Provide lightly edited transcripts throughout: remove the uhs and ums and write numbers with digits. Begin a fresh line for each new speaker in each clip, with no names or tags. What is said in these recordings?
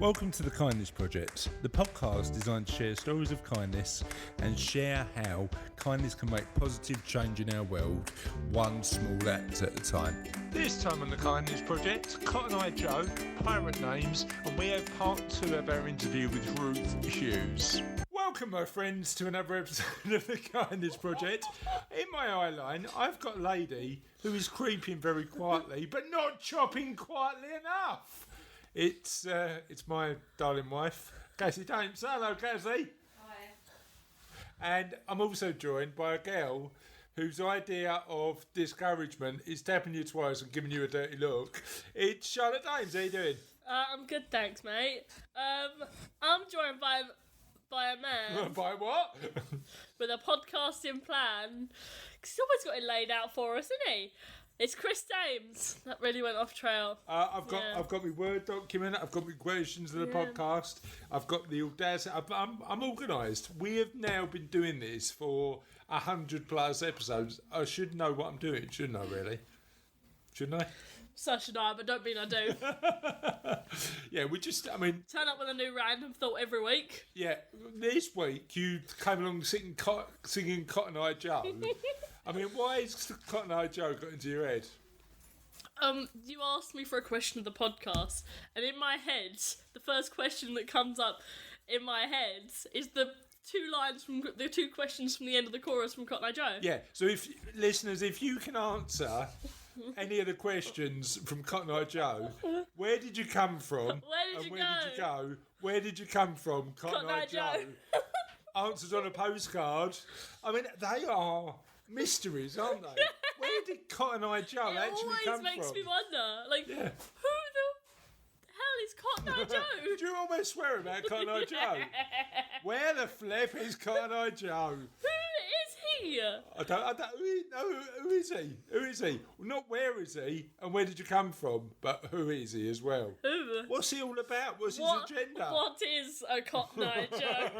Welcome to the Kindness Project, the podcast designed to share stories of kindness and share how kindness can make positive change in our world, one small act at a time. This time on the Kindness Project, Cotton Eye Joe, pirate names, and we have part 2 of our interview with Ruth Hughes. Welcome, my friends, to another episode of the Kindness Project. In my eye line, I've got a lady who is creeping very quietly, but not chopping quietly enough. It's my darling wife, Cassie James. Hello, Cassie.
Hi.
And I'm also joined by a girl whose idea of discouragement is tapping you twice and giving you a dirty look. It's Charlotte James. How you doing?
I'm good, thanks, mate. I'm joined by a man
By what?
with a podcasting plan. 'Cause he's always got it laid out for us, isn't he? It's Chris James. That really went off trail.
I've got my Word document. I've got my questions of the podcast. I've got the audacity. I'm organised. We have now been doing this for 100+ episodes. I should know what I'm doing, shouldn't I? Really? Shouldn't I?
So should I, but don't mean I do.
Yeah,
Turn up with a new random thought every week.
Yeah, this week you came along singing Cotton Eye Joe. I mean, why has Cotton Eye Joe got into your head?
You asked me for a question of the podcast, and in my head, the first question that comes up in my head is the two questions from the end of the chorus from Cotton Eye Joe.
Yeah, so if you can answer any of the questions from Cotton Eye Joe, where did you come from?
Where did you go?
Where did you come from, Cotton Eye Joe? Answers on a postcard. I mean, they are mysteries, aren't they? Where did Cotton Eye Joe actually come from?
It always makes me wonder, who the hell is Cotton Eye Joe?
Did you almost swear about Cotton Eye Joe? Where the flip is Cotton Eye Joe?
Who is he?
I don't know. Who is he? Who is he? Well, not where is he and where did you come from, but who is he as well?
Who?
What's he all about? What's his agenda?
What is a Cotton Eye Joe?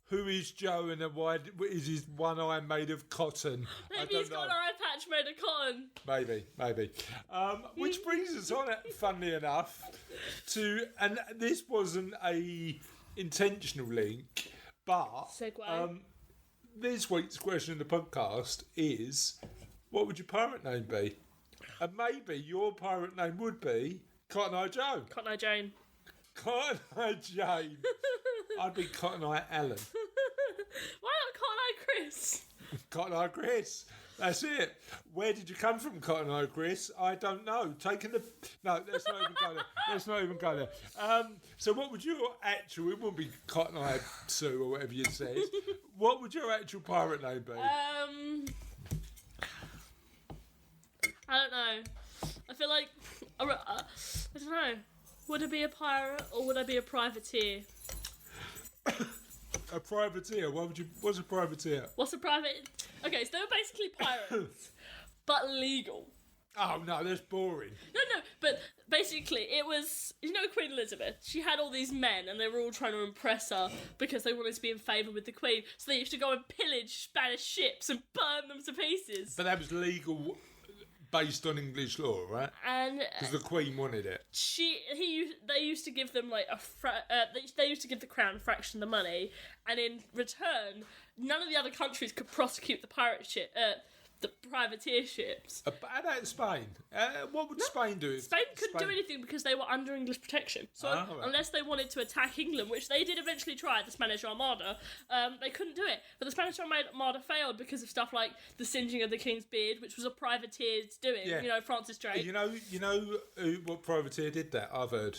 Who is Joe and why is his one eye made of cotton?
Maybe he's got an eye patch made of cotton.
Maybe. Which brings us on, funnily enough, and this wasn't a intentional link, but
Segue.
This week's question of the podcast is, what would your pirate name be? And maybe your pirate name would be Cotton Eye Joe.
Cotton Eye Jane.
Cotton Eye Jane. I'd be Cotton Eye Alan.
Why not Cotton Eye Chris?
Cotton Eye Chris. That's it. Where did you come from, Cotton Eye Chris? I don't know. No, let's not even go there. So what would your actual... It wouldn't be Cotton Eye Sue or whatever you said. What would your actual pirate name be?
I don't know. I feel like... I don't know. Would I be a pirate or would I be a privateer?
A privateer? What's a privateer?
What's a private... Okay, so they were basically pirates, but legal.
Oh, no, that's boring.
No, but basically it was... You know Queen Elizabeth? She had all these men and they were all trying to impress her because they wanted to be in favour with the Queen. So they used to go and pillage Spanish ships and burn them to pieces.
But that was legal... Based on English law, right?
And
because the Queen wanted it.
They used to give them they used to give the crown a fraction of the money, and in return, none of the other countries could prosecute the the privateer ships.
How about Spain? What would Spain do?
Spain couldn't do anything because they were under English protection. So unless they wanted to attack England, which they did eventually try, the Spanish Armada, they couldn't do it. But the Spanish Armada failed because of stuff like the singeing of the King's beard, which was a privateer's doing. Yeah. You know, Francis Drake.
You know what privateer did that? I've heard.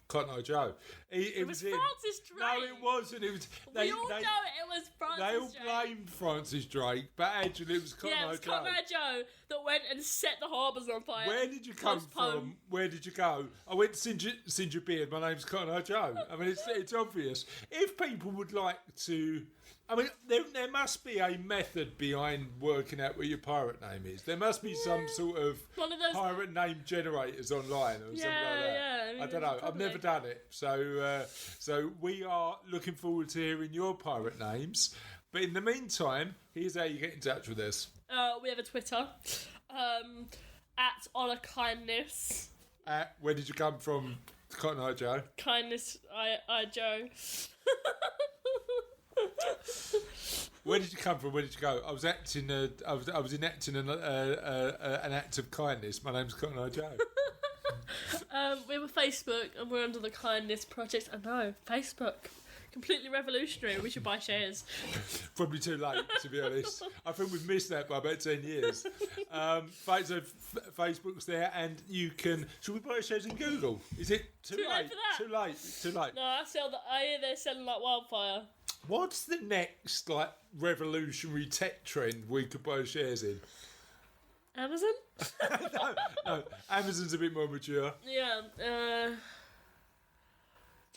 Cotton Eye Joe.
It was Francis Drake.
No, it wasn't. It was.
We all know it was Francis Drake.
They all blamed Francis Drake, but actually it was Cotton Eye Joe.
Yeah, it was Cotton Eye Joe that went and set the harbours on fire.
Where did you come from? Where did you go? I went to singe your beard. My name's Cotton Eye Joe. I mean, it's obvious. If people would like to... I mean, there must be a method behind working out what your pirate name is. There must be some sort of pirate name generators online or something like that.
Yeah,
I don't know. I've never done it. So we are looking forward to hearing your pirate names. But in the meantime, here's how you get in touch with us.
We have a Twitter, at Honor Kindness.
Where did you come from? Cotton Eye Joe.
Kindness, I Joe.
Where did you come from? Where did you go? I was acting. I was enacting an act of kindness. My name's Cotton Eye Joe.
We were Facebook, and we're under the Kindness Project. I know, Facebook. Completely revolutionary. We should buy shares.
Probably too late, to be honest. I think we've missed that by about 10 years. Facebook's there, and you can... Should we buy shares in Google? Is it too late?
For that?
Too late.
No, I hear they're selling like wildfire.
What's the next revolutionary tech trend we could buy shares in?
Amazon?
no, Amazon's a bit more mature.
Yeah,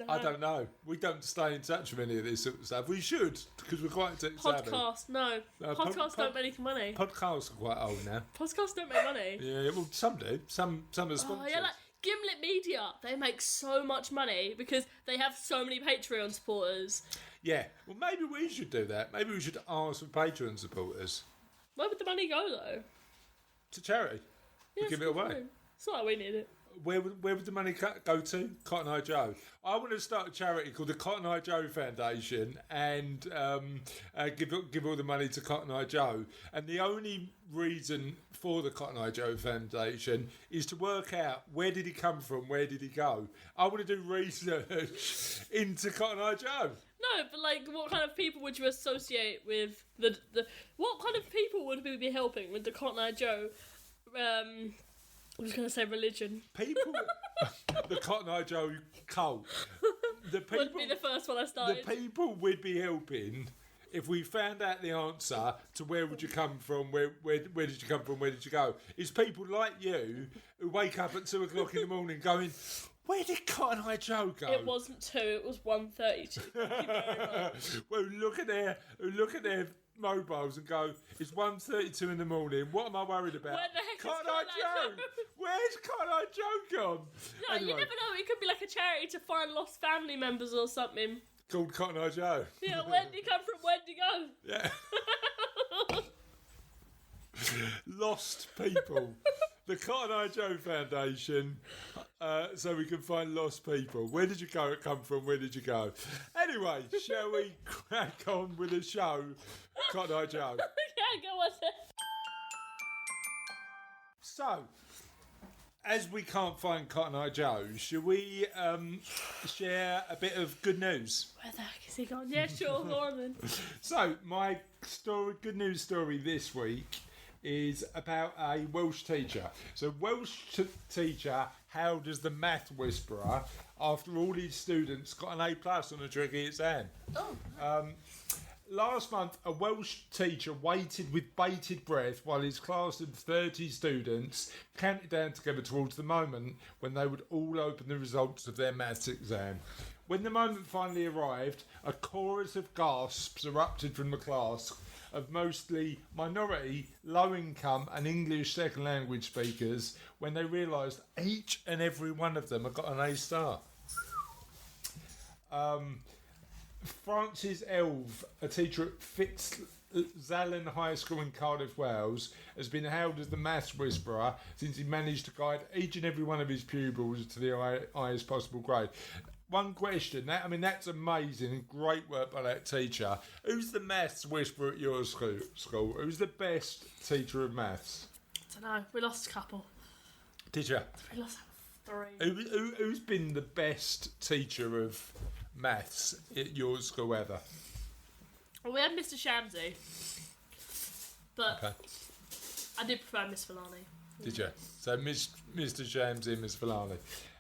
I don't know. We don't stay in touch with any of this sort of stuff. We should, because we're quite tech savvy.
Podcast, no. Podcasts don't make any money.
Podcasts are quite old now.
Podcasts don't make money.
Yeah, well, some do. Some are sponsors.
Oh, yeah, like Gimlet Media. They make so much money because they have so many Patreon supporters.
Yeah, well, maybe we should do that. Maybe we should ask for Patreon supporters.
Where would the money go, though?
To charity.
Yeah,
Give it away.
It's not like we need it.
Where would the money go to? Cotton Eye Joe. I want to start a charity called the Cotton Eye Joe Foundation and give all the money to Cotton Eye Joe. And the only reason for the Cotton Eye Joe Foundation is to work out where did he come from, where did he go. I want to do research into Cotton Eye Joe.
No, but what kind of people would you associate with the what kind of people would we be helping with the Cotton Eye Joe? I was going to say religion.
People, the Cotton Eye Joe cult. The people
wouldn't be the first one I started.
The people we'd be helping if we found out the answer to where would you come from, where did you come from, where did you go, is people like you who wake up at 2 o'clock in the morning going, where did Cotton Eye Joe go?
It wasn't 2, it was 1:32. Thank you very much.
Well, look at their mobiles and go, it's 1:32 in the morning, what am I worried about?
Where the heck
Cotton
is
Eye
Cotton Eye
Joe? Where's Cotton Eye Joe gone?
No,
Anyway,
you never know, it could be like a charity to find lost family members or something.
called Cotton Eye Joe.
Yeah, where did he come from, where did he go?
Yeah. Lost people. The Cotton Eye Joe Foundation, so we can find lost people. Where did you come from? Where did you go? Anyway, shall we crack on with the show, Cotton Eye Joe?
Yeah, go on then.
So, as we can't find Cotton Eye Joe, shall we share a bit of good news?
Where the heck is he gone? Yeah, sure, go on then.
So, my good news story this week is about a Welsh teacher. So Welsh teacher howls the math whisperer after all his students got an A+ on a tricky exam.
Oh.
Last month, a Welsh teacher waited with bated breath while his class of 30 students counted down together towards the moment when they would all open the results of their maths exam. When the moment finally arrived, a chorus of gasps erupted from the class of mostly minority, low-income and English second language speakers when they realised each and every one of them had got an A star. Francis Elve, a teacher at Fitzallen High School in Cardiff, Wales, has been hailed as the maths whisperer since he managed to guide each and every one of his pupils to the highest possible grade. One question, that's amazing and great work by that teacher. Who's the maths whisperer at your school? Who's the best teacher of maths?
I don't know, we lost a couple.
Did you?
We lost 3.
Who's been the best teacher of maths at your school ever?
Well, we had Mr. Shamsy, but
Okay.
I did prefer Miss Villani.
Did you? So Mr. James and Miss Villani.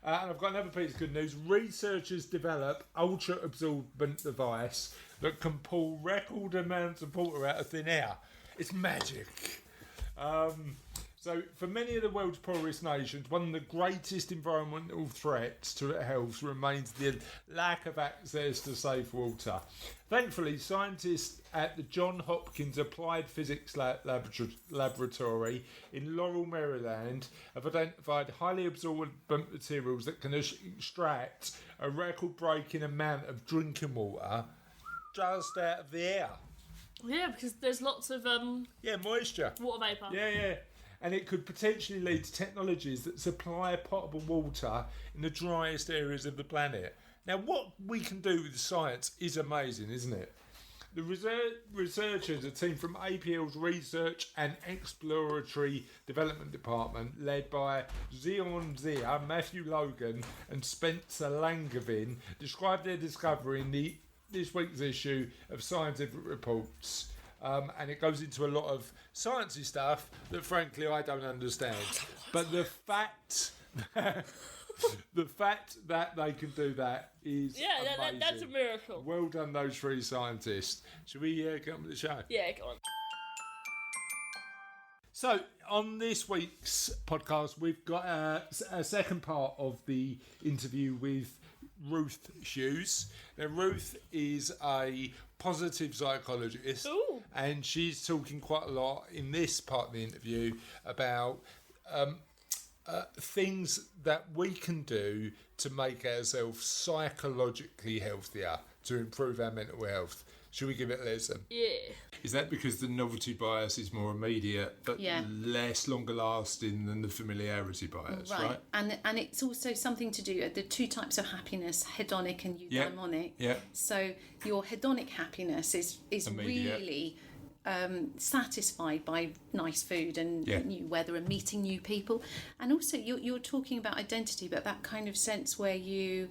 And I've got another piece of good news. Researchers develop ultra-absorbent device that can pull record amounts of water out of thin air. It's magic. So for many of the world's poorest nations, one of the greatest environmental threats to their health remains the lack of access to safe water. Thankfully, scientists at the Johns Hopkins Applied Physics Laboratory in Laurel, Maryland, have identified highly absorbent materials that can extract a record-breaking amount of drinking water just out of the air.
Yeah, because there's lots of
moisture.
water vapour.
Yeah. and it could potentially lead to technologies that supply potable water in the driest areas of the planet. Now, what we can do with science is amazing, isn't it? The researchers, a team from APL's Research and Exploratory Development Department, led by Zion Zia, Matthew Logan and Spencer Langevin, described their discovery in this week's issue of Scientific Reports. And it goes into a lot of sciencey stuff that, frankly, I don't understand. But the fact... the fact that they can do that is amazing.
That's a miracle.
Well done, those three scientists. Should we get on with the show?
Yeah, go on.
So, on this week's podcast, we've got a second part of the interview with Ruth Hughes. Now, Ruth is a positive psychologist.
Ooh.
And she's talking quite a lot in this part of the interview about... things that we can do to make ourselves psychologically healthier, to improve our mental health. Should we give it a listen?
Yeah.
Is that because the novelty bias is more immediate but less longer lasting than the familiarity bias, right?
And it's also something to do with the two types of happiness, hedonic and eudaimonic.
Yeah.
So your hedonic happiness is really... satisfied by nice food and new weather and meeting new people, and also you're talking about identity, but that kind of sense where you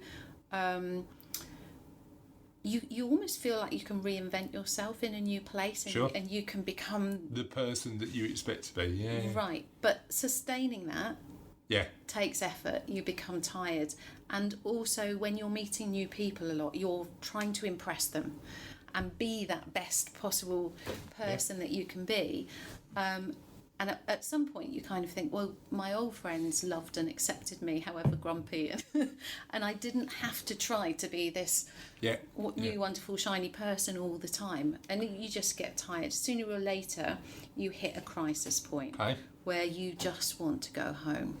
almost feel like you can reinvent yourself in a new place, and, and you can become
the person that you expect to be.
Right, but sustaining that takes effort. You become tired, and also when you're meeting new people a lot, you're trying to impress them and be that best possible person that you can be. And at some point you kind of think, well, my old friends loved and accepted me, however grumpy, and I didn't have to try to be this new, wonderful, shiny person all the time. And you just get tired. Sooner or later, you hit a crisis point where you just want to go home.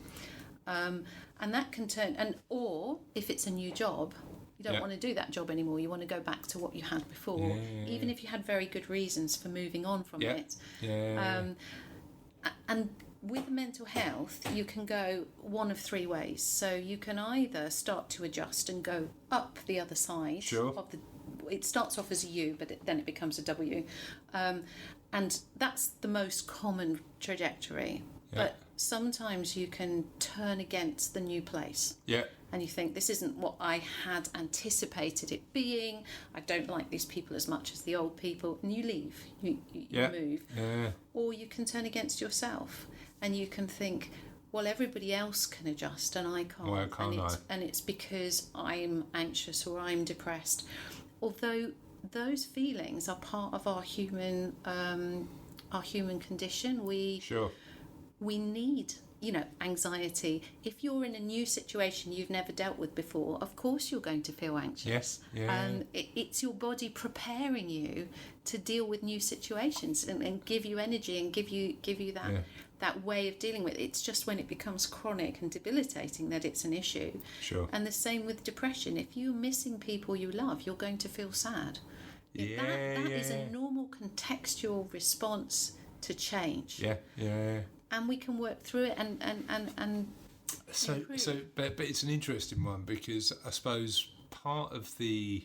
And that can turn, or if it's a new job, you don't want to do that job anymore. You want to go back to what you had before, even if you had very good reasons for moving on from it. And with mental health, you can go one of three ways. So you can either start to adjust and go up the other side of the. It starts off as a U, but then it becomes a W, and that's the most common trajectory. But sometimes you can turn against the new place. And you think, this isn't what I had anticipated it being. I don't like these people as much as the old people. And you leave, you move. Or you can turn against yourself and you can think, well, everybody else can adjust and I can't.
Why can't I?
And it's because I'm anxious or I'm depressed. Although those feelings are part of our human condition. We need, anxiety. If you're in a new situation you've never dealt with before, of course you're going to feel anxious. It's your body preparing you to deal with new situations and give you energy and give you that way of dealing with it. It's just when it becomes chronic and debilitating that it's an issue. And the same with depression. If you're missing people you love, you're going to feel sad. That is a normal contextual response to change. And we can work through it and
but it's an interesting one, because I suppose part of the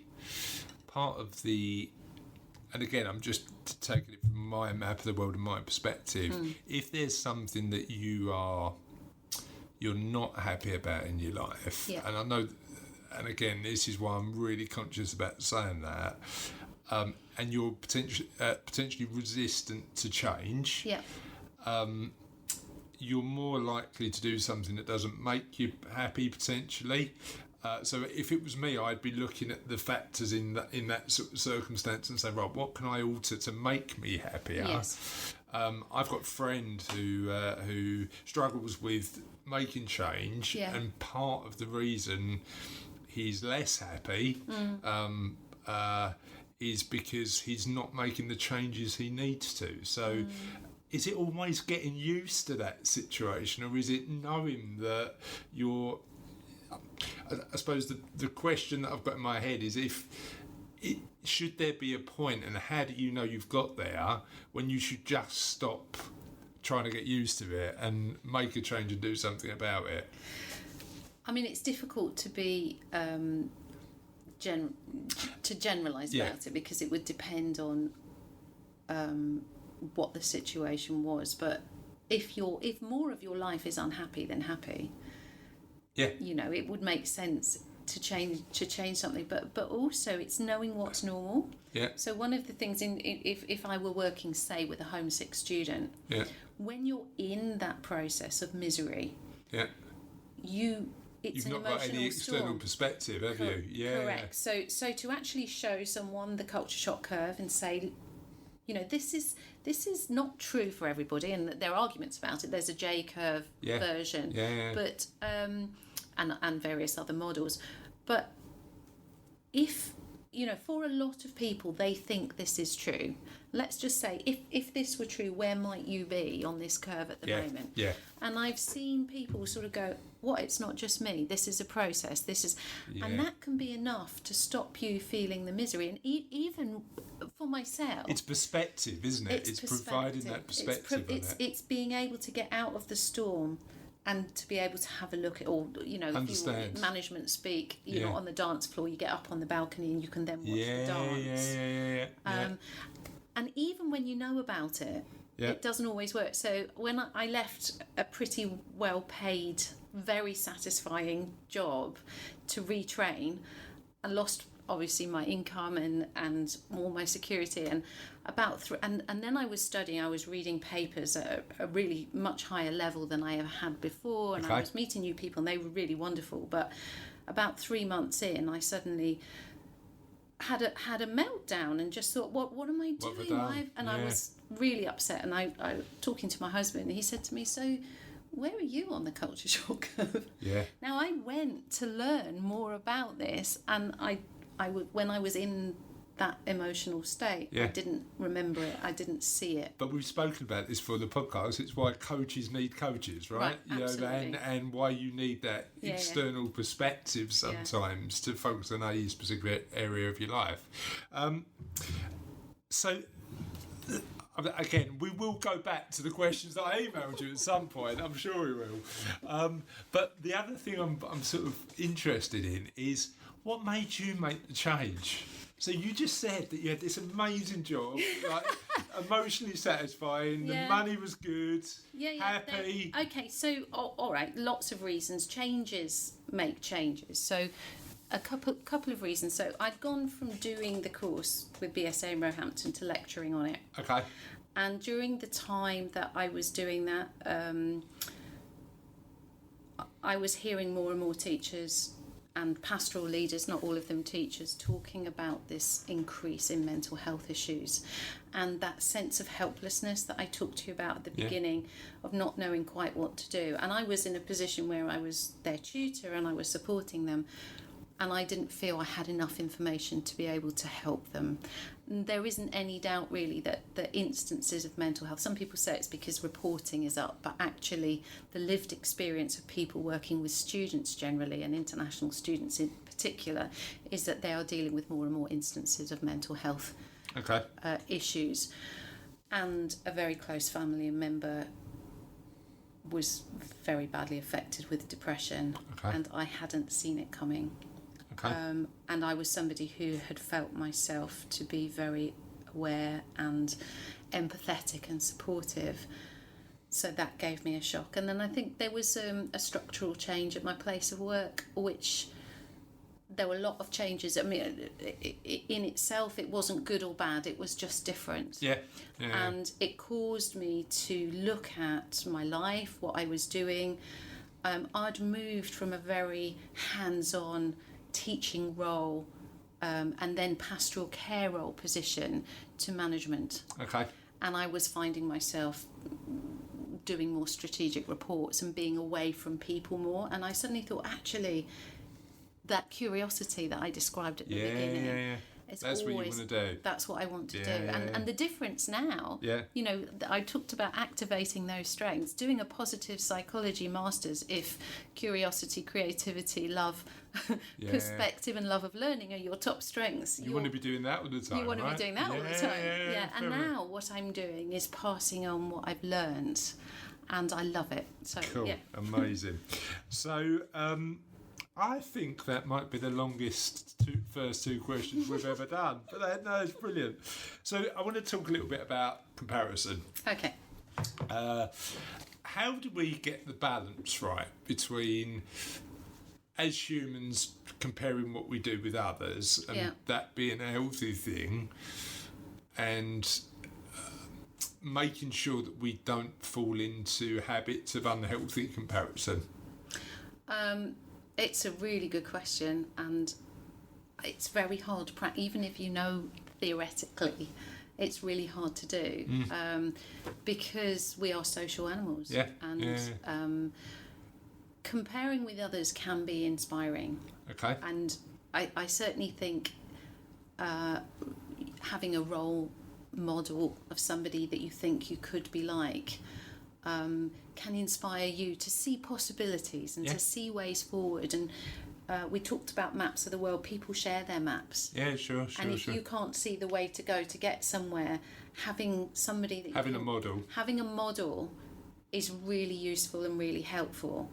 and again I'm just taking it from my map of the world and my perspective. If there's something that you're not happy about in your life, and I know, and again this is why I'm really conscious about saying that, and you're potentially resistant to change, you're more likely to do something that doesn't make you happy, potentially. So if it was me, I'd be looking at the factors in that sort of circumstance and say, right, what can I alter to make me happier? I've got a friend who struggles with making change, and part of the reason he's less happy is because he's not making the changes he needs to. So is it always getting used to that situation, or is it knowing that you're... I suppose the question that I've got in my head is, should there be a point, and how do you know you've got there, when you should just stop trying to get used to it and make a change and do something about it?
I mean, it's difficult to be generalise about it, because it would depend on what the situation was. But if more of your life is unhappy than happy, you know, it would make sense to change something. But also it's knowing what's normal. Yeah. So one of the things if I were working, say, with a homesick student, when you're in that process of misery, it's
You've
an
not got any external
storm.
Perspective, have you? Yeah.
Correct. So to actually show someone the culture shock curve and say, you know, this is not true for everybody, and there are arguments about it. There's a J curve version, but and various other models. But if, you know, for a lot of people, they think this is true. Let's just say, if this were true, where might you be on this curve at the moment? Yeah. And I've seen people sort of go, what, it's not just me, this is a process, and that can be enough to stop you feeling the misery. And even for myself,
it's perspective, isn't it? It's providing that perspective.
It's being able to get out of the storm and to be able to have a look at, or, you know, if you management speak, you're not on the dance floor, you get up on the balcony and you can then watch the dance. And even when you know about it, it doesn't always work. So when I left a pretty well-paid, very satisfying job to retrain, I lost obviously my income and all my security, and and then I was studying. I was reading papers at a really much higher level than I ever had before, and I was meeting new people, and they were really wonderful. But about 3 months in, I suddenly had a meltdown and just thought, what am I doing? I was really upset, and I talking to my husband, and he said to me, so where are you on the culture shock curve? Now, I went to learn more about this, and when I was in that emotional state, I didn't remember it, I didn't see it.
But we've spoken about this for the podcast. It's why coaches need coaches, right?
Absolutely.
And why you need that external perspective sometimes to focus on a specific area of your life. So again, we will go back to the questions that I emailed you at some point. I'm sure we will. But the other thing I'm sort of interested in is, what made you make the change? So you just said that you had this amazing job, like emotionally satisfying, the money was good, happy.
Okay, so all right, lots of reasons. Changes make changes. So a couple of reasons. So I'd gone from doing the course with BSA in Roehampton to lecturing on it. Okay. And during the time that I was doing that, I was hearing more and more teachers and pastoral leaders, not all of them teachers, talking about this increase in mental health issues, and that sense of helplessness that I talked to you about at the beginning, of not knowing quite what to do. And I was in a position where I was their tutor and I was supporting them, and I didn't feel I had enough information to be able to help them. And there isn't any doubt really that the instances of mental health, some people say it's because reporting is up, but actually the lived experience of people working with students generally, and international students in particular, is that they are dealing with more and more instances of mental health issues. And a very close family member was very badly affected with depression, and I hadn't seen it coming. And I was somebody who had felt myself to be very aware and empathetic and supportive. So that gave me a shock. And then I think there was a structural change at my place of work, which there were a lot of changes. I mean, in itself, it wasn't good or bad. It was just different. And it caused me to look at my life, what I was doing. I'd moved from a very hands-on teaching role and then pastoral care role position to management. And I was finding myself doing more strategic reports and being away from people more, and I suddenly thought, actually, that curiosity that I described at the beginning It's
That's
always,
what you want to do.
That's what I want to do.
Yeah.
And the difference now, you know, I talked about activating those strengths, doing a positive psychology master's if curiosity, creativity, love, perspective and love of learning are your top strengths.
You want to be doing that all the time,
You want to be doing that all the time. Yeah. And
fair
now what I'm doing is passing on what I've learned, and I love it. So,
cool.
yeah.
Amazing. So, I think that might be the longest first two questions we've ever done. But no, it's brilliant. So I want to talk a little bit about comparison.
Okay.
How do we get the balance right between, as humans, comparing what we do with others and that being a healthy thing, and making sure that we don't fall into habits of unhealthy comparison?
It's a really good question, and it's very hard to practice. Even if you know theoretically, it's really hard to do because we are social animals. And comparing with others can be inspiring.
Okay.
And I certainly think having a role model of somebody that you think you could be like can inspire you to see possibilities and to see ways forward. And we talked about maps of the world. People share their maps.
Yeah, sure.
And if you can't see the way to go to get somewhere, having somebody that
having a model
is really useful and really helpful.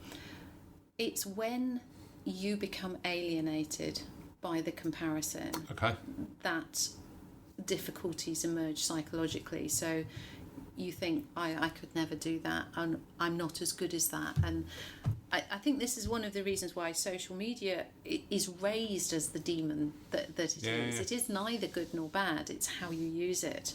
It's when you become alienated by the comparison that difficulties emerge psychologically. So you think, I could never do that, and I'm not as good as that. And I think this is one of the reasons why social media is raised as the demon that it is. It is neither good nor bad, it's how you use it.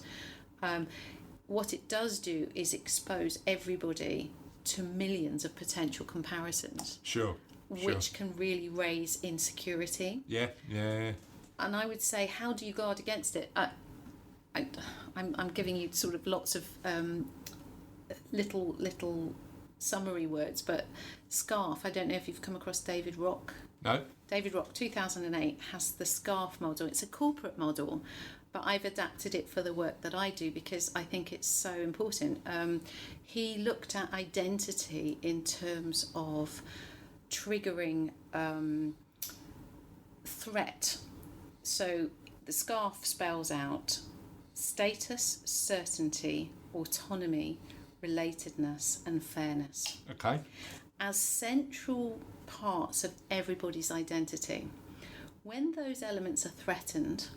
What it does do is expose everybody to millions of potential comparisons. Which can really raise insecurity. And I would say, how do you guard against it? I'm giving you sort of lots of little summary words, but SCARF, I don't know if you've come across David Rock.
No.
David Rock, 2008, has the SCARF model. It's a corporate model, but I've adapted it for the work that I do because I think it's so important. He looked at identity in terms of triggering threat. So the SCARF spells out status, certainty, autonomy, relatedness and fairness. As central parts of everybody's identity. When those elements are threatened,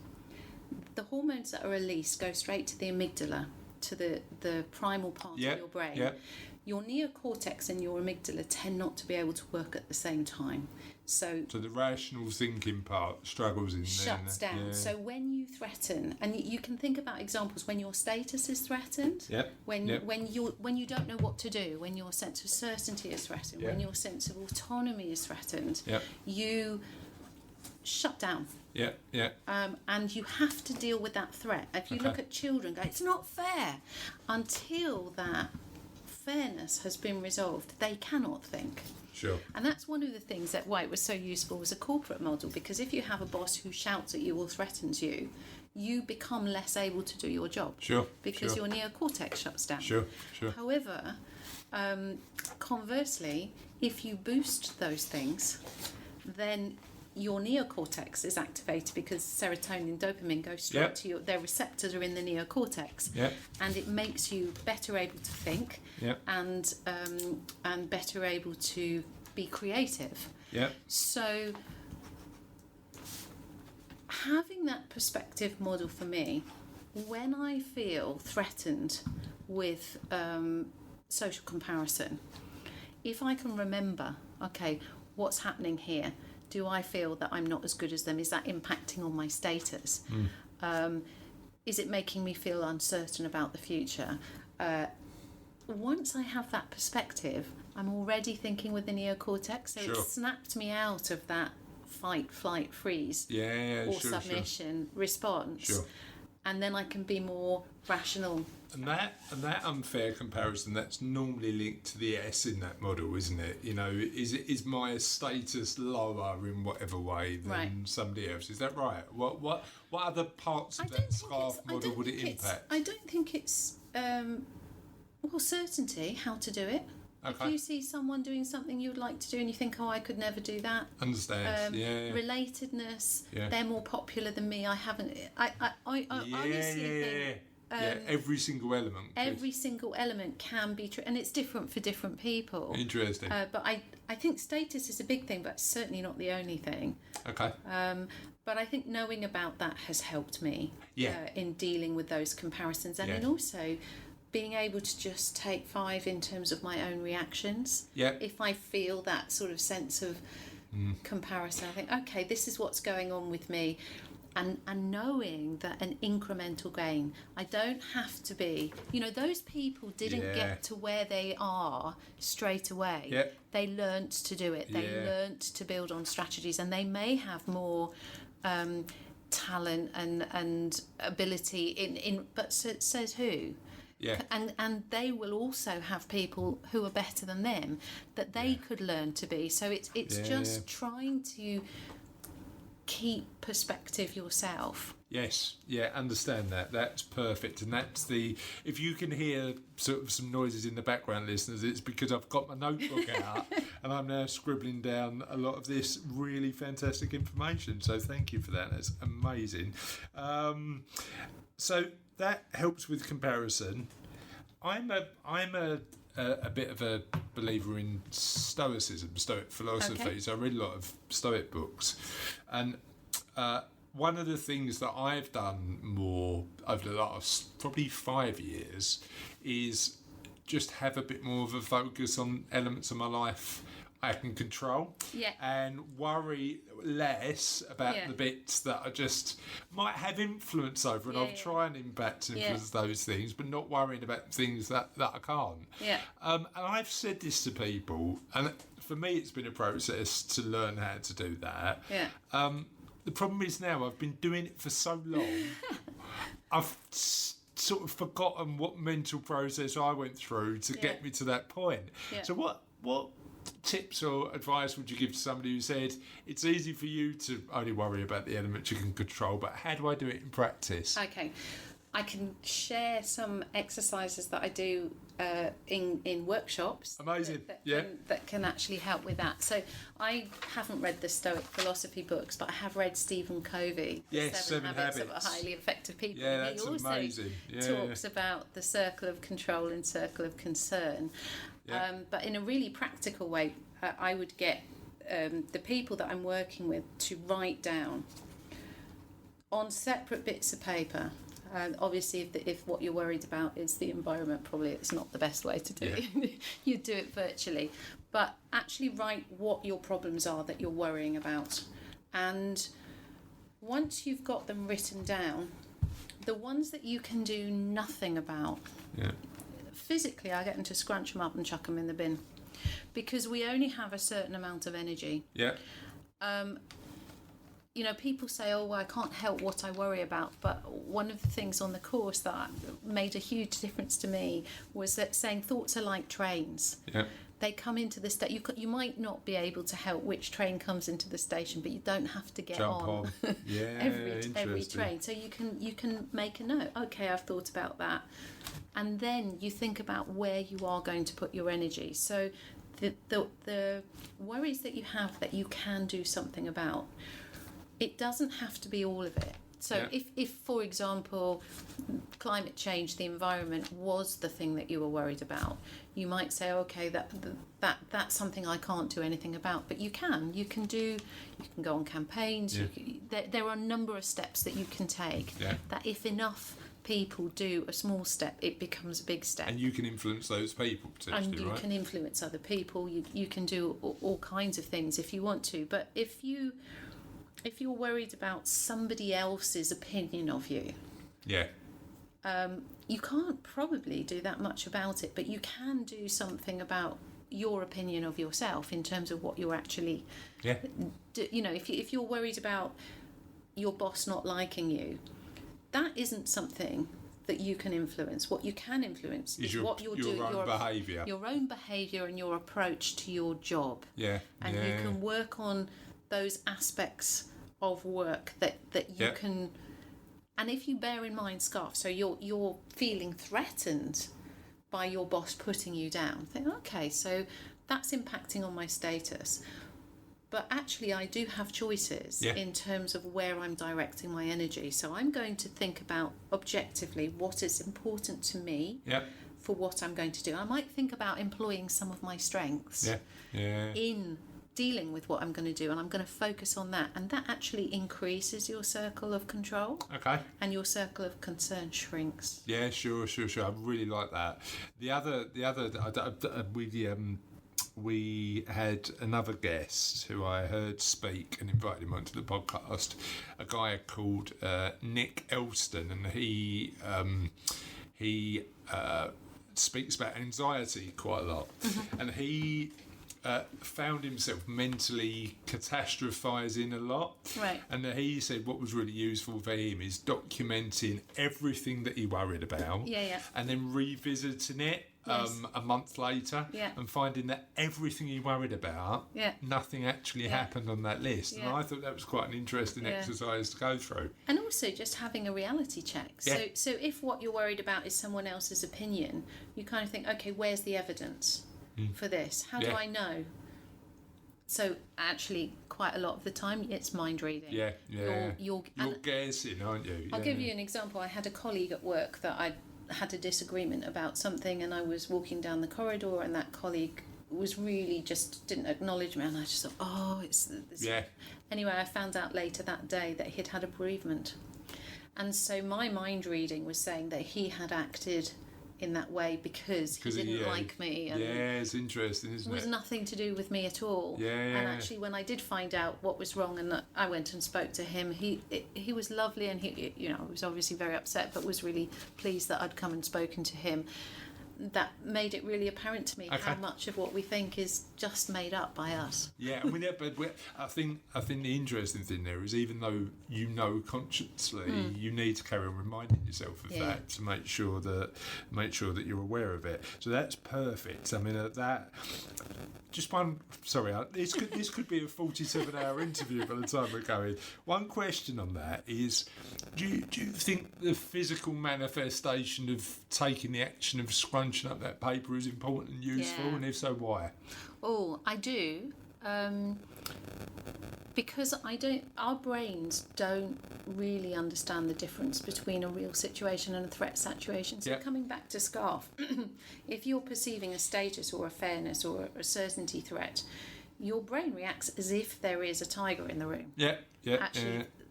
the hormones that are released go straight to the amygdala, to the primal part of your brain. Your neocortex and your amygdala tend not to be able to work at the same time. So
the rational thinking part struggles in
shuts down. So when you threaten, and you can think about examples when your status is threatened, when you don't know what to do, when your sense of certainty is threatened, when your sense of autonomy is threatened, you shut down. And you have to deal with that threat. If you look at children, go, it's not fair. Until that fairness has been resolved, they cannot think. And that's one of the things that why it was so useful as a corporate model, because if you have a boss who shouts at you or threatens you, you become less able to do your job. Because your neocortex shuts down. However, conversely, if you boost those things, then your neocortex is activated because serotonin and dopamine go straight to their receptors are in the neocortex, and it makes you better able to think, and better able to be creative. So having that perspective model for me, when I feel threatened with social comparison, if I can remember, okay, what's happening here? Do I feel that I'm not as good as them? Is that impacting on my status? Is it making me feel uncertain about the future? Once I have that perspective, I'm already thinking with the neocortex, so it snapped me out of that fight, flight, freeze or submission response. and then I can be more rational.
And that unfair comparison, that's normally linked to the S in that model, isn't it? You know, is my status lower in whatever way than somebody else? Is that right? What other parts of that scarf model would it impact?
I don't think it's certainty, how to do it.
Okay.
If you see someone doing something you would like to do and you think, I could never do that.
Understand.
Relatedness. Yeah. They're more popular than me. I haven't. I honestly think.
Every single element.
Every single element can be true, and it's different for different people.
Interesting.
But I think status is a big thing, but certainly not the only thing.
Okay.
But I think knowing about that has helped me in dealing with those comparisons, and then also being able to just take 5 in terms of my own reactions.
Yeah.
If I feel that sort of sense of comparison, I think, okay, this is what's going on with me. And knowing that an incremental gain, I don't have to be, those people didn't get to where they are straight away.
Yeah.
They learnt to do it. They learnt to build on strategies, and they may have more talent and ability in but says who?
Yeah.
And they will also have people who are better than them that they could learn to be. So it's just trying to keep perspective yourself.
Yes, understand that. That's perfect. And that's if you can hear sort of some noises in the background, listeners, it's because I've got my notebook out and I'm now scribbling down a lot of this really fantastic information. So thank you for that. That's amazing. So that helps with comparison. I'm a bit of a believer in Stoicism, Stoic philosophy. Okay. So I read a lot of Stoic books, and one of the things that I've done more over the last probably 5 years is just have a bit more of a focus on elements of my life I can control, and worry less about the bits that I just might have influence over, and I'll try and influence those things, but not worrying about things that I can't. And I've said this to people, and for me it's been a process to learn how to do that. The problem is now I've been doing it for so long, I've sort of forgotten what mental process I went through to get me to that point. So what tips or advice would you give to somebody who said it's easy for you to only worry about the elements you can control, but how do I do it in practice?
Okay, I can share some exercises that I do in workshops.
Amazing.
That can actually help with that. So I haven't read the Stoic philosophy books, but I have read Stephen Covey, Seven Habits of Highly Effective People.
Yeah, that's amazing.
He also talks about the circle of control and circle of concern. But in a really practical way, I would get the people that I'm working with to write down on separate bits of paper. Obviously, if what you're worried about is the environment, probably it's not the best way to do it. You do it virtually. But actually write what your problems are that you're worrying about. And once you've got them written down, the ones that you can do nothing about, physically I get them to scrunch them up and chuck them in the bin, because we only have a certain amount of energy. People say, I can't help what I worry about, but one of the things on the course that made a huge difference to me was that saying thoughts are like trains. They come into the station. You might not be able to help which train comes into the station, but you don't have to get on every train. So you can make a note. Okay, I've thought about that, and then you think about where you are going to put your energy. So the worries that you have that you can do something about, it doesn't have to be all of it. So if, for example, climate change, the environment was the thing that you were worried about, you might say, okay, that's something I can't do anything about. But you can go on campaigns. There are a number of steps that you can take. That if enough people do a small step, it becomes a big step.
And you can influence those people potentially,
and you can influence other people. You can do all kinds of things if you want to. But if you're worried about somebody else's opinion of you, you can't probably do that much about it, but you can do something about your opinion of yourself in terms of what you're actually if you're worried about your boss not liking you, that isn't something that you can influence. What you can influence is what you're doing,
your own behaviour.
Your own behaviour and your approach to your job.
Yeah.
And you can work on those aspects of work that you can. And if you bear in mind, Scarf, so you're feeling threatened by your boss putting you down, think, okay, so that's impacting on my status. But actually, I do have choices in terms of where I'm directing my energy. So I'm going to think about objectively what is important to me for what I'm going to do. I might think about employing some of my strengths in dealing with what I'm going to do, and I'm going to focus on that. And that actually increases your circle of control.
Okay.
And your circle of concern shrinks.
Yeah, sure. I really like that. The other, we had another guest who I heard speak and invited him onto the podcast, a guy called Nick Elston, and he speaks about anxiety quite a lot. And he found himself mentally catastrophising a lot.
Right.
And he said what was really useful for him is documenting everything that he worried about and then revisiting it a month later and finding that everything he worried about, nothing actually happened on that list. And I thought that was quite an interesting exercise to go through.
And also just having a reality check. So if what you're worried about is someone else's opinion, you kind of think, okay, where's the evidence for this? How do I know? So actually, quite a lot of the time, it's mind reading. You're
guessing, aren't you?
I'll give you an example. I had a colleague at work that I had a disagreement about something, and I was walking down the corridor, and that colleague was really just didn't acknowledge me, and I just thought, oh, it's this. Anyway, I found out later that day that he'd had a bereavement, and so my mind reading was saying that he had acted in that way because he didn't like me, and
it's interesting, isn't it?
It was nothing to do with me at all. And actually, when I did find out what was wrong, and I went and spoke to him, he was lovely, and he was obviously very upset, but was really pleased that I'd come and spoken to him. That made it really apparent to me how much of what we think is just made up by us.
But I think the interesting thing there is, even though you know consciously, you need to carry on reminding yourself of that to make sure that you're aware of it. So that's perfect. I mean, that just one. Sorry, this could be a 47-hour interview by the time we're going. One question on that is, do you think the physical manifestation of taking the action of scrunching up that paper is important and useful, and if so, why?
Oh, I do. Because our brains don't really understand the difference between a real situation and a threat situation. So coming back to Scarf, if you're perceiving a status or a fairness or a certainty threat, your brain reacts as if there is a tiger in the room.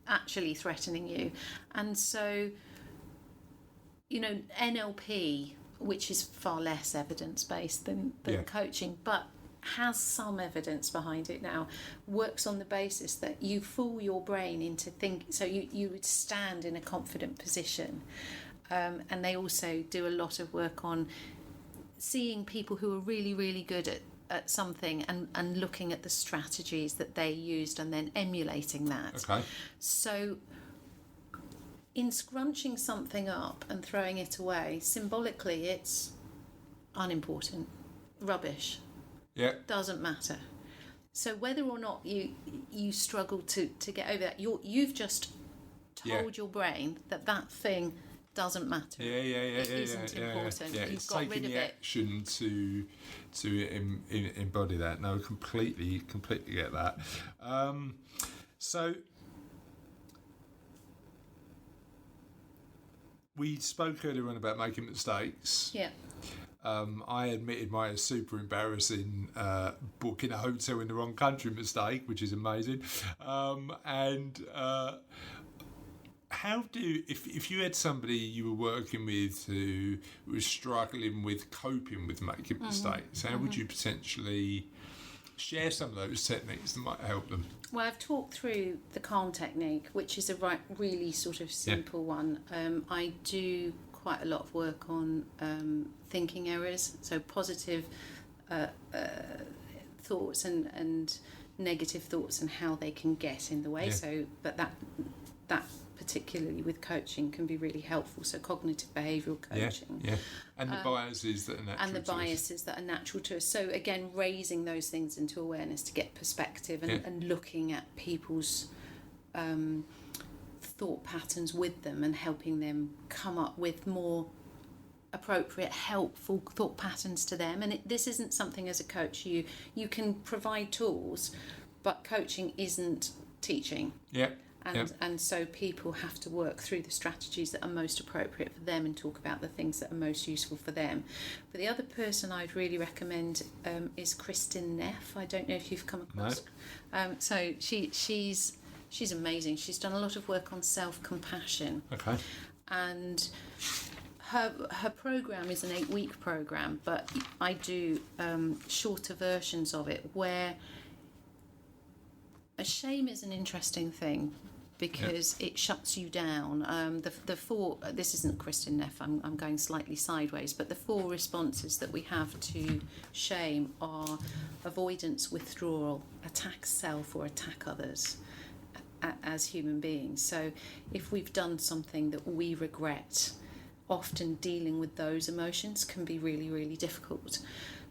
Actually threatening you. And so, NLP, which is far less evidence-based than coaching, but has some evidence behind it now, works on the basis that you fool your brain into thinking, so you would stand in a confident position. And they also do a lot of work on seeing people who are really, really good at something and looking at the strategies that they used and then emulating that. Okay. So in scrunching something up and throwing it away, symbolically it's unimportant, rubbish. Doesn't matter. So whether or not you struggle to get over that, you've just told your brain that thing doesn't matter. It isn't important. You've
it's
got
taking
rid of
the
it.
action to embody that. No, completely get that. So we spoke earlier on about making mistakes.
Yeah.
I admitted my super embarrassing booking a hotel in the wrong country mistake, which is amazing. If you had somebody you were working with who was struggling with coping with making mistakes, how would you potentially share some of those techniques that might help them?
Well, I've talked through the calm technique, which is a really sort of simple one. I do quite a lot of work on thinking errors, so positive thoughts and negative thoughts and how they can get in the way. So, but that particularly with coaching, can be really helpful. So cognitive behavioural coaching.
Yeah. And the biases that are natural
and the biases that are natural to us. So again, raising those things into awareness to get perspective and looking at people's thought patterns with them and helping them come up with more appropriate, helpful thought patterns to them. And this isn't something as a coach you can provide tools, but coaching isn't teaching. And so people have to work through the strategies that are most appropriate for them and talk about the things that are most useful for them. But the other person I'd really recommend is Kristin Neff. I don't know if you've come across. No. So she's amazing. She's done a lot of work on self-compassion.
Okay.
And her program is an 8-week program, but I do shorter versions of it where shame is an interesting thing because it shuts you down. The 4, this isn't Kristin Neff, I'm going slightly sideways, but the 4 responses that we have to shame are avoidance, withdrawal, attack self or attack others as human beings. So if we've done something that we regret, often dealing with those emotions can be really, really difficult.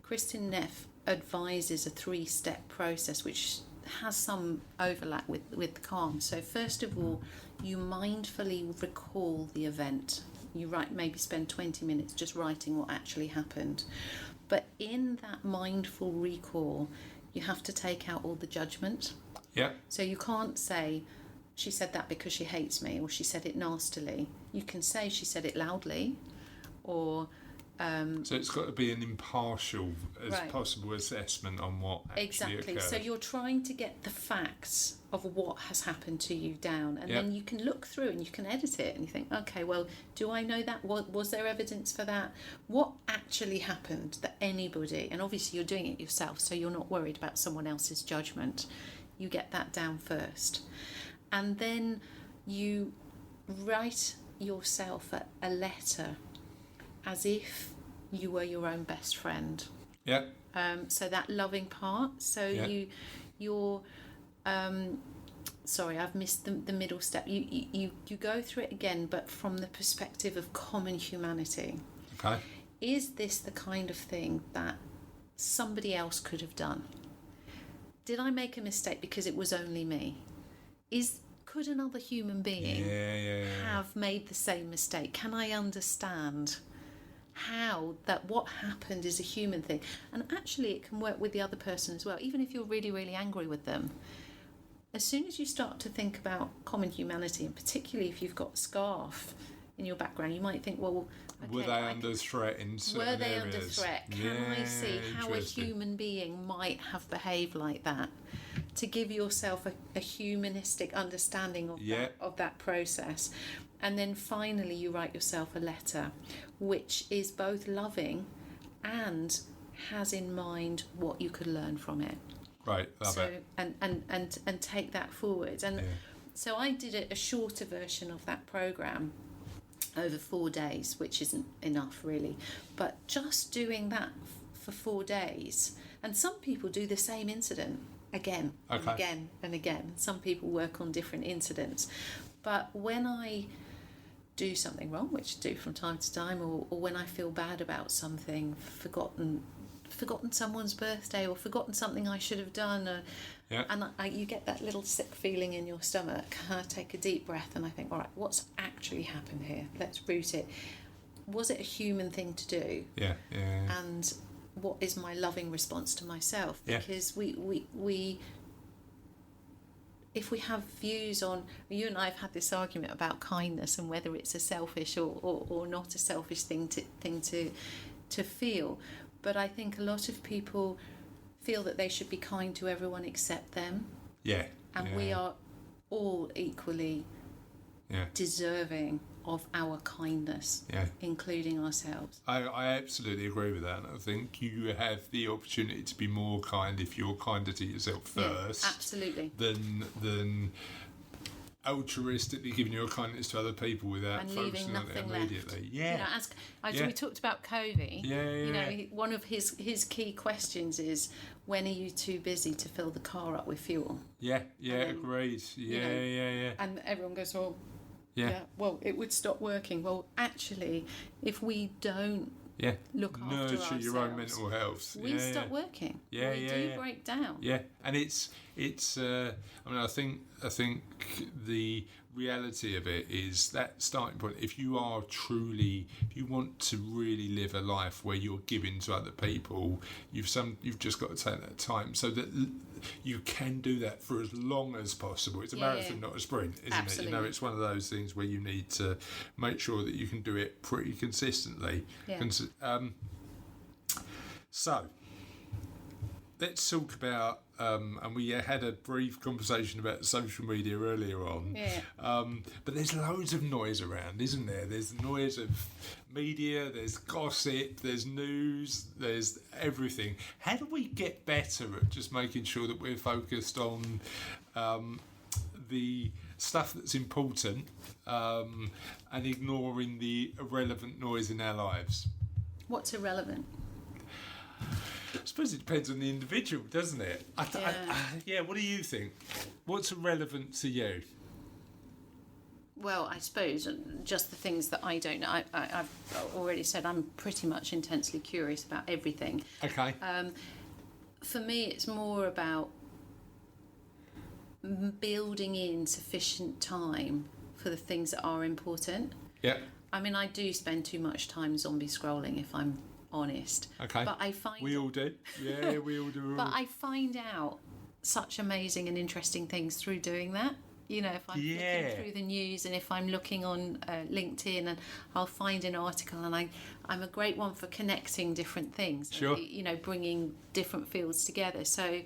Kristin Neff advises a 3-step process which has some overlap with calm. So first of all, you mindfully recall the event. You maybe spend 20 minutes just writing what actually happened. But in that mindful recall, you have to take out all the judgment.
Yeah.
So you can't say, she said that because she hates me, or she said it nastily. You can say she said it loudly, or...
so it's got to be an impartial as possible assessment on what actually occurred.
So you're trying to get the facts of what has happened to you down, and then you can look through and you can edit it and you think, okay, well, do I know that? Was there evidence for that? What actually happened that anybody, and obviously you're doing it yourself, so you're not worried about someone else's judgment. You get that down first. And then you write yourself a letter as if you were your own best friend.
Yeah.
So that loving part. So you're sorry, I've missed the middle step. You go through it again, but from the perspective of common humanity.
Okay.
Is this the kind of thing that somebody else could have done? Did I make a mistake because it was only me? Could another human being have made the same mistake? Can I understand how that what happened is a human thing? And actually it can work with the other person as well, even if you're really, really angry with them. As soon as you start to think about common humanity, and particularly if you've got a scarf in your background, you might think, well, okay,
were they under threat in certain areas?
Were they under threat? Can I see how a human being might have behaved like that? To give yourself a humanistic understanding of that process. And then finally you write yourself a letter which is both loving and has in mind what you could learn from it.
Right, love it.
And take that forward. And so I did a shorter version of that programme over 4 days, which isn't enough really. But just doing that for 4 days, and some people do the same incident again and again and again. Some people work on different incidents. But when I do something wrong, which I do from time to time, or when I feel bad about something, forgotten someone's birthday, or forgotten something I should have done, and you get that little sick feeling in your stomach, I take a deep breath and I think, all right, what's actually happened here? Let's root it. Was it a human thing to do?
Yeah.
And what is my loving response to myself? Because we if we have views on, you and I have had this argument about kindness and whether it's a selfish or not a selfish thing to feel, but I think a lot of people feel that they should be kind to everyone except them. And we are all equally deserving of our kindness, including ourselves.
I absolutely agree with that. I think you have the opportunity to be more kind if you're kinder to yourself first.
Absolutely.
Than altruistically giving your kindness to other people without focusing on it immediately.
Left. We talked about Covey. One of his key questions is, when are you too busy to fill the car up with fuel?
Agreed. And everyone goes, well,
Well, it would stop working. Well, actually, if we don't look after
nurture
ourselves,
your own mental health,
we stop working. We do break down.
And it's I mean, I think the reality of it is that starting point. If you want to really live a life where you're giving to other people, you've just got to take that time so that you can do that for as long as possible. It's a marathon, not a sprint, isn't
Absolutely.
it? You know, it's one of those things where you need to make sure that you can do it pretty consistently. So let's talk about, and we had a brief conversation about social media earlier on, but there's loads of noise around, isn't there? There's the noise of media, there's gossip, there's news, there's everything. How do we get better at just making sure that we're focused on the stuff that's important and ignoring the irrelevant noise in our lives?
What's irrelevant?
I suppose it depends on the individual, doesn't it? What do you think? What's relevant to you?
Well, I suppose just the things that I don't know. I've already said I'm pretty much intensely curious about everything.
Okay.
For me, it's more about building in sufficient time for the things that are important.
Yeah.
I mean, I do spend too much time zombie scrolling, if I'm honest.
Okay.
But I find
we all do. Yeah, we all do.
But I find out such amazing and interesting things through doing that. You know, if I'm looking through the news and if I'm looking on LinkedIn, and I'll find an article, and I'm a great one for connecting different things.
Sure.
You know, bringing different fields together. So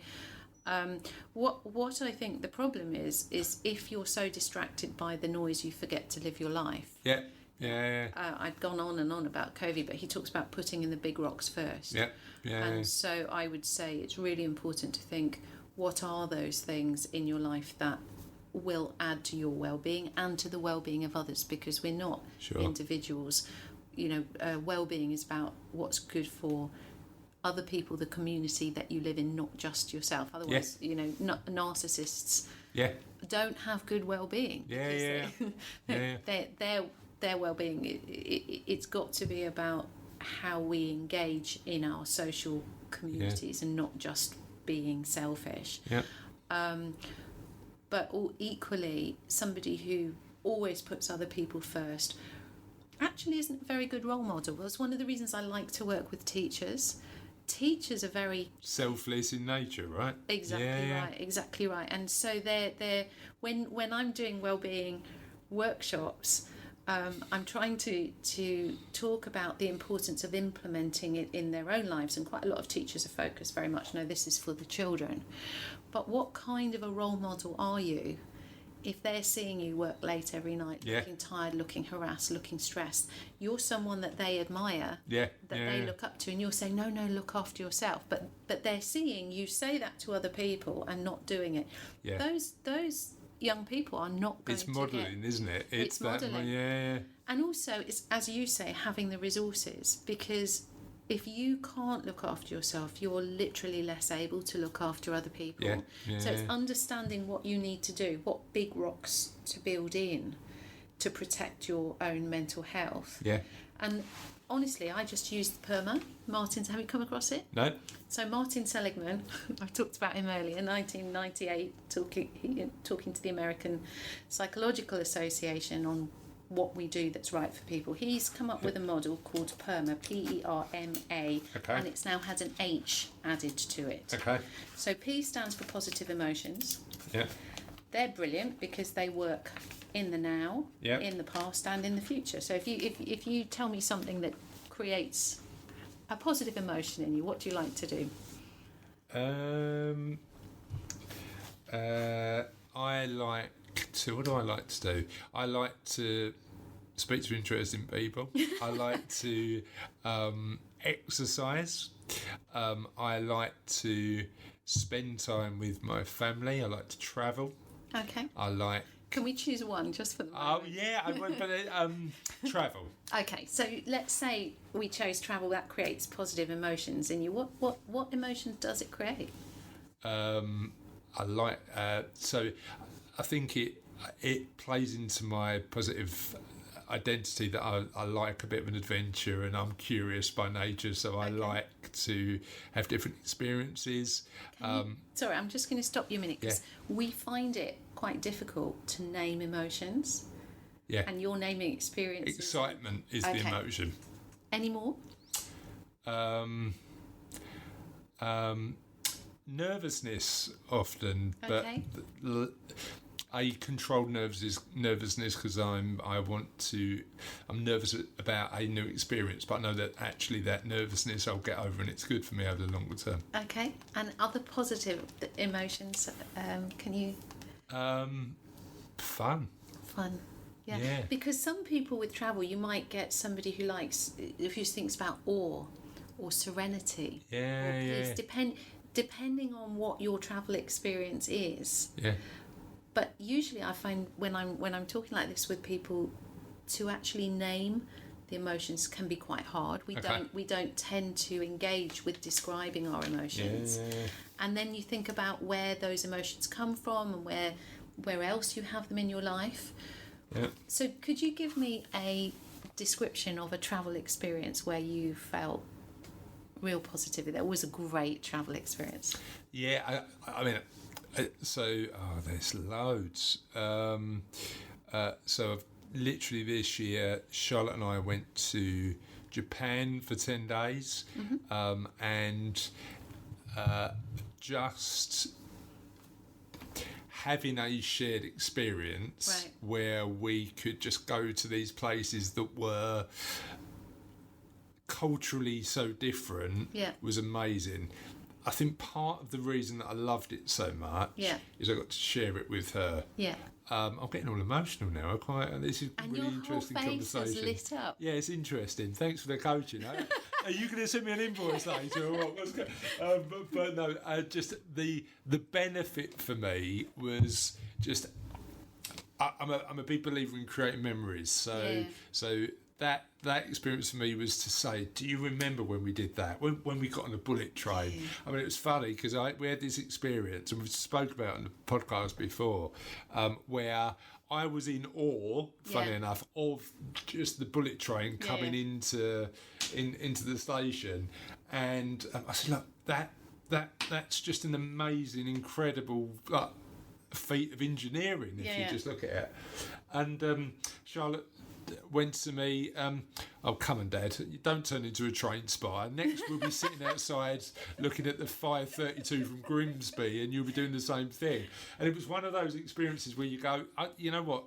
what I think the problem is if you're so distracted by the noise, you forget to live your life.
Yeah.
I'd gone on and on about Covey, but he talks about putting in the big rocks first. And so I would say it's really important to think, what are those things in your life that will add to your well-being and to the well-being of others, because we're not individuals. You know, well-being is about what's good for other people, the community that you live in, not just yourself. Otherwise, you know, narcissists don't have good well-being. Their well-being, it's got to be about how we engage in our social communities and not just being selfish. But equally, somebody who always puts other people first actually isn't a very good role model. That's one of the reasons I like to work with teachers. Teachers are very
selfless in nature, right?
Exactly right. And so they're when I'm doing well-being workshops, I'm trying to talk about the importance of implementing it in their own lives, and quite a lot of teachers are focused very much, no, this is for the children. But what kind of a role model are you if they're seeing you work late every night, looking tired, looking harassed, looking stressed? You're someone that they admire, they look up to, and you're saying, no, look after yourself. But they're seeing you say that to other people and not doing it. Those young people are not going to
It's modelling, isn't it?
It's modelling. And also, it's, as you say, having the resources, because if you can't look after yourself, you're literally less able to look after other people. So it's understanding what you need to do, what big rocks to build in to protect your own mental health. And honestly, I just used PERMA. Martin's, have you come across it?
No.
So Martin Seligman, I talked about him earlier, in 1998, talking to the American Psychological Association on what we do that's right for people. He's come up with a model called PERMA, PERMA, and it's now had an H added to it. So P stands for positive emotions. They're brilliant because they work in the now, in the past, and in the future. So if you tell me something that creates a positive emotion in you, what do you like to do? What do I like to do? I like to speak to interesting people. I like to exercise. I like to spend time with my family. I like to travel. Okay.
I like...
Can we choose one just for the moment?
I would, but travel.
Okay, so let's say we chose travel. That creates positive emotions in you. What emotions does it create?
I like... so I think it plays into my positive identity that I like a bit of an adventure, and I'm curious by nature, so I like to have different experiences.
Sorry, I'm just going to stop you a minute, because we find it quite difficult to name emotions.
Yeah.
And you're naming experiences.
Excitement is the emotion.
Any more?
Nervousness often, but a controlled nervousness because I'm nervous about a new experience, but I know that actually that nervousness I'll get over and it's good for me over the longer term.
Okay, and other positive emotions, can you?
Fun.
Yeah, because some people with travel, you might get somebody who thinks about awe or serenity. Depending on what your travel experience is.
Yeah.
But usually I find when I'm talking like this with people, to actually name the emotions can be quite hard. We don't tend to engage with describing our emotions. And then you think about where those emotions come from and where else you have them in your life.
Yeah.
So could you give me a description of a travel experience where you felt real positivity? That was a great travel experience.
Yeah, I mean, there's loads. So literally this year, Charlotte and I went to Japan for 10 days, and just having a shared experience where we could just go to these places that were culturally so different was amazing. I think part of the reason that I loved it so much is I got to share it with her.
Yeah.
I'm getting all emotional now. This is
and
really interesting
your whole face
conversation.
Is lit up.
Yeah, it's interesting. Thanks for the coaching. Are you going to send me an invoice later or what? What's going? But no, just the benefit for me was just. I'm a big believer in creating memories. So that experience for me was to say, do you remember when we did that? When we got on a bullet train? Yeah. I mean, it was funny because we had this experience, and we've spoke about it on the podcast before, where I was in awe, funny enough, of just the bullet train coming into the station, and I said, look, that's just an amazing, incredible feat of engineering if you just look at it. And Charlotte went to me, oh, come on, Dad, you don't turn into a train spy. Next we'll be sitting outside looking at the 532 from Grimsby, and you'll be doing the same thing. And it was one of those experiences where you go, you know what,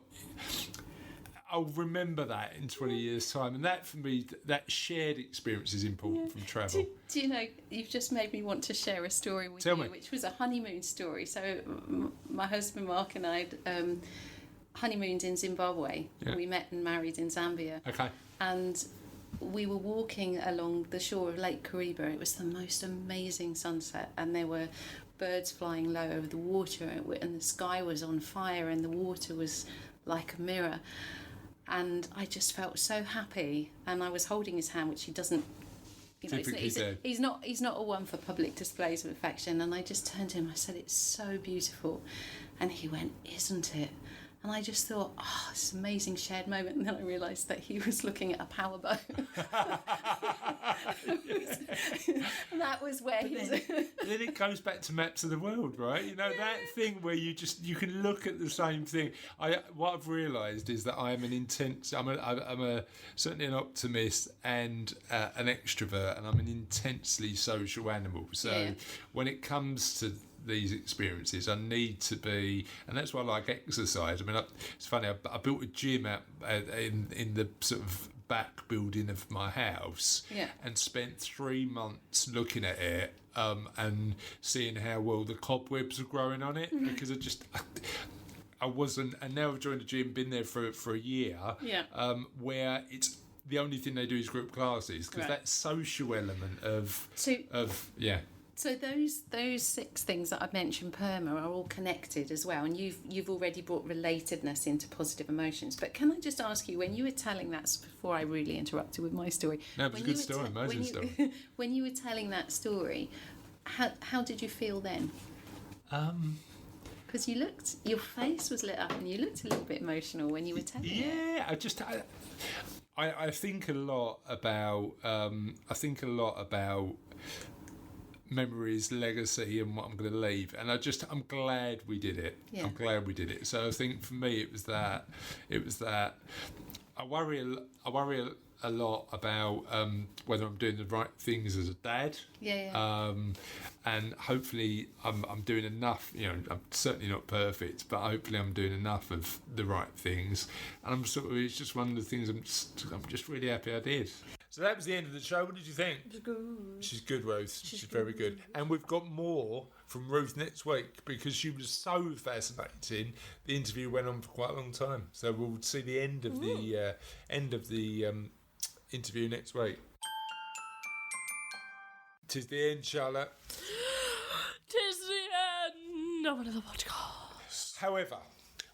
I'll remember that in 20 years' time. And that, for me, that shared experience is important from travel.
Do you know, you've just made me want to share a story with you, which was a honeymoon story. So my husband Mark and I honeymooned in Zimbabwe. Yeah. We met and married in Zambia.
Okay. And
we were walking along the shore of Lake Kariba. It was the most amazing sunset, and there were birds flying low over the water, and the sky was on fire, and the water was like a mirror. And I just felt so happy, and I was holding his hand, which he doesn't. You know, he's not a one for public displays of affection. And I just turned to him. I said, "It's so beautiful," and he went, "Isn't it?" And I just thought, oh, this amazing shared moment. And then I realised that he was looking at a powerboat. And that was where
then it goes back to maps of the world, right? You know, that thing where you can look at the same thing. What I've realised is that I'm certainly an optimist and an extrovert, and I'm an intensely social animal. So when it comes to these experiences, I need to be, and that's why I like exercise. I mean, it's funny, I built a gym out in the sort of back building of my house, and spent 3 months looking at it and seeing how well the cobwebs are growing on it, because I wasn't, and now I've joined the gym, been there for a year, where it's the only thing they do is group classes, because that social element
So those 6 things that I've mentioned, PERMA, are all connected as well, and you've already brought relatedness into positive emotions. But can I just ask you, when you were telling that, before I really interrupted with my story,
no, it was a good story, amazing story.
When you were telling that story, how did you feel then? Because your face was lit up and you looked a little bit emotional when you were telling it.
Yeah, I think a lot about memories, legacy, and what I'm going to leave, and I'm glad we did it.
Yeah.
I'm glad we did it. So I think for me, it was that. I worry a lot about whether I'm doing the right things as a dad.
Yeah.
And hopefully I'm doing enough. I'm certainly not perfect, but hopefully I'm doing enough of the right things. And it's just one of the things I'm just really happy I did. So that was the end of the show. What did you think?
It was good.
She's good, Ruth. She's very good. And we've got more from Ruth next week because she was so fascinating. The interview went on for quite a long time. So we'll see the end of the interview next week. 'Tis the end, Charlotte.
'Tis the end of another podcast.
However,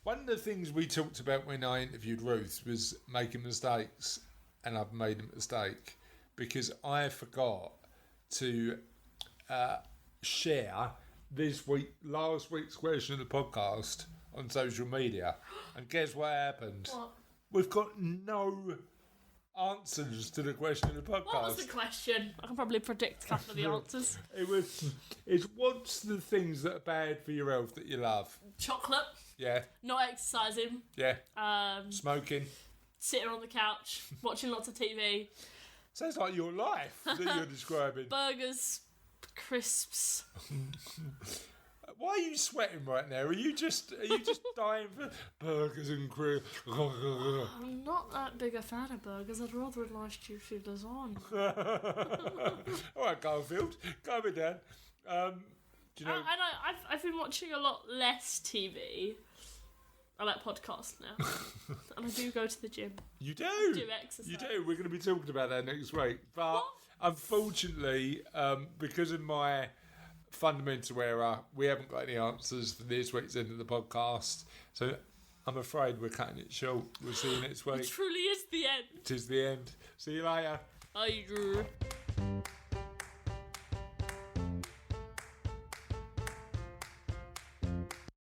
one of the things we talked about when I interviewed Ruth was making mistakes. And I've made a mistake because I forgot to share last week's question of the podcast on social media. And guess what happened?
What?
We've got no answers to the question of the podcast.
What was the question? I can probably predict a couple of the answers.
It's what's the things that are bad for your health that you love?
Chocolate.
Yeah.
Not exercising.
Yeah. Smoking.
Sitting on the couch, watching lots of TV.
Sounds like your life that you're describing.
Burgers, crisps.
Why are you sweating right now? Are you just dying for burgers and crisps?
I'm not that big a fan of burgers. I'd rather a nice juicy lasagna.
All right, Garfield, calm it down. Do you know?
I've been watching a lot less TV. I like podcasts now. And I do go to the gym.
You do?
Do exercise.
You do. We're going to be talking about that next week. But
what?
Unfortunately, because of my fundamental error, we haven't got any answers for this week's end of the podcast. So I'm afraid we're cutting it short. We'll see you next week.
It truly is the end.
It is the end. See you later.
Bye, Drew.